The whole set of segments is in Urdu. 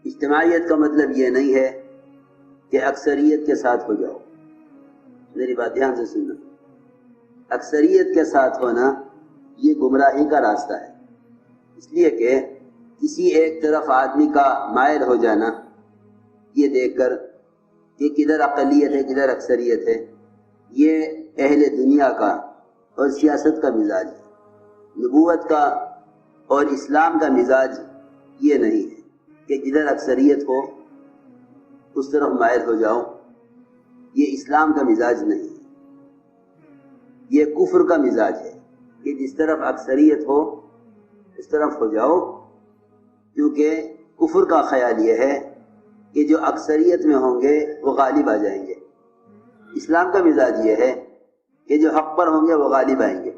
اجتماعیت کا مطلب یہ نہیں ہے کہ اکثریت کے ساتھ ہو جاؤ. میری بات دھیان سے سننا. اکثریت کے ساتھ ہونا یہ گمراہی کا راستہ ہے. اس لیے کہ کسی ایک طرف آدمی کا مائل ہو جانا یہ دیکھ کر کہ کدھر اقلیت ہے کدھر اکثریت ہے، یہ اہل دنیا کا اور سیاست کا مزاج ہے. نبوت کا اور اسلام کا مزاج یہ نہیں ہے کہ جدھر اکثریت ہو اس طرف مائل ہو جاؤ. یہ اسلام کا مزاج نہیں ہے، یہ کفر کا مزاج ہے کہ جس طرف اکثریت ہو اس طرف ہو جاؤ، کیونکہ کفر کا خیال یہ ہے کہ جو اکثریت میں ہوں گے وہ غالب آ جائیں گے. اسلام کا مزاج یہ ہے کہ جو حق پر ہوں گے وہ غالب آئیں گے.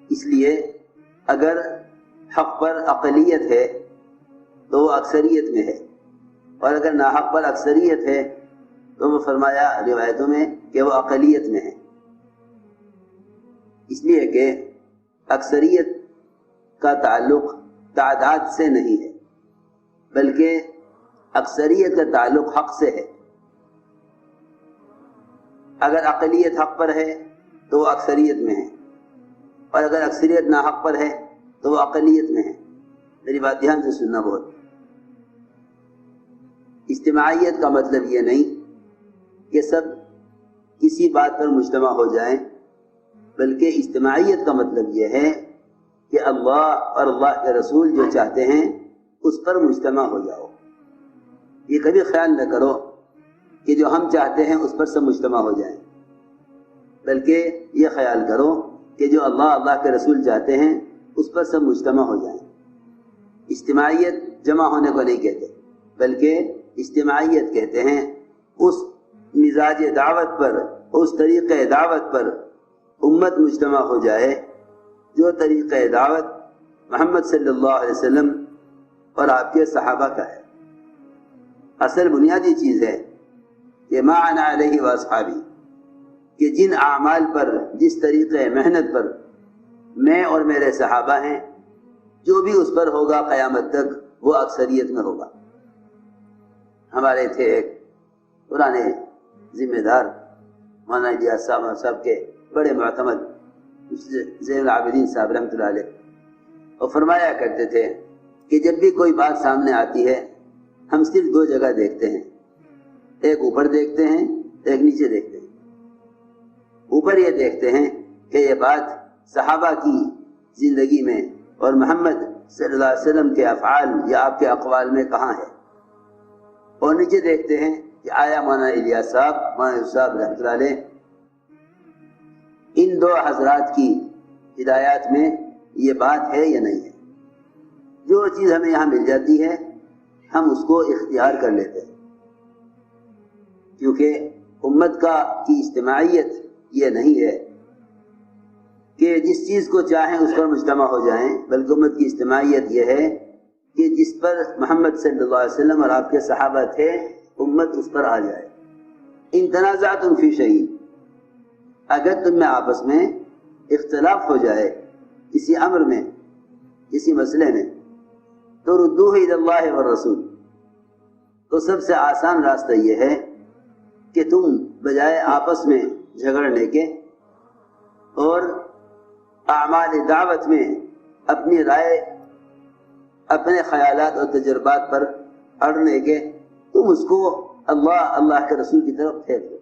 اس لیے اگر حق پر اقلیت ہے تو وہ اکثریت میں ہے، اور اگر ناحق پر اکثریت ہے تو وہ فرمایا روایتوں میں کہ وہ اقلیت میں ہے. اس لیے کہ اکثریت کا تعلق تعداد سے نہیں ہے، بلکہ اکثریت کا تعلق حق سے ہے. اگر اقلیت حق پر ہے تو وہ اکثریت میں ہے، اور اگر اکثریت ناحق پر ہے تو وہ اقلیت میں ہے. میری بات دھیان سے سننا. بہت اجتماعیت کا مطلب یہ نہیں کہ سب کسی بات پر مجتمع ہو جائیں، بلکہ اجتماعیت کا مطلب یہ ہے کہ اللہ اور اللہ کے رسول جو چاہتے ہیں اس پر مجتمع ہو جاؤ. یہ کبھی خیال نہ کرو کہ جو ہم چاہتے ہیں اس پر سب مجتمع ہو جائیں، بلکہ یہ خیال کرو کہ جو اللہ کے رسول چاہتے ہیں اس پر سب مجتمع ہو جائیں. اجتماعیت جمع ہونے کو نہیں کہتے، بلکہ اجتماعیت کہتے ہیں اس مزاج دعوت پر، اس طریقہ دعوت پر امت مجتمع ہو جائے جو طریقہ دعوت محمد صلی اللہ علیہ وسلم اور آپ کے صحابہ کا ہے. اصل بنیادی چیز ہے کہ ما انا علیہ واصحابی، کہ جن اعمال پر، جس طریقے محنت پر میں اور میرے صحابہ ہیں، جو بھی اس پر ہوگا قیامت تک وہ اکثریت میں ہوگا. ہمارے تھے ایک پرانے ذمہ دار مولانا الیاس صاحب کے بڑے معتمد زین العابدین صاحب رحمۃ اللہ علیہ، اور فرمایا کرتے تھے کہ جب بھی کوئی بات سامنے آتی ہے ہم صرف دو جگہ دیکھتے ہیں، ایک اوپر دیکھتے ہیں ایک نیچے دیکھتے ہیں. اوپر یہ دیکھتے ہیں کہ یہ بات صحابہ کی زندگی میں اور محمد صلی اللہ علیہ وسلم کے افعال یا آپ کے اقوال میں کہاں ہے، اور نیچے دیکھتے ہیں کہ آیا مولانا الیاس صاحب، مولانا یوسف صاحب رحمۃ اللہ علیہ ان دو حضرات کی ہدایات میں یہ بات ہے یا نہیں ہے. جو چیز ہمیں یہاں مل جاتی ہے ہم اس کو اختیار کر لیتے ہیں، کیونکہ امت کی اجتماعیت یہ نہیں ہے کہ جس چیز کو چاہیں اس پر مجتمع ہو جائیں، بلکہ امت کی اجتماعیت یہ ہے کہ جس پر محمد صلی اللہ علیہ وسلم اور آپ کے صحابہ تھے امت اس پر آ جائے. ان تنازعتم فی شیء، اگر تم میں آپس میں اختلاف ہو جائے کسی امر میں، کسی مسئلے میں، تو ردوہ الی اللہ والرسول، تو سب سے آسان راستہ یہ ہے کہ تم بجائے آپس میں جھگڑنے کے اور اعمال دعوت میں اپنی رائے، اپنے خیالات اور تجربات پر اڑنے کے، تم اس کو اللہ کے رسول کی طرف پھیر دو.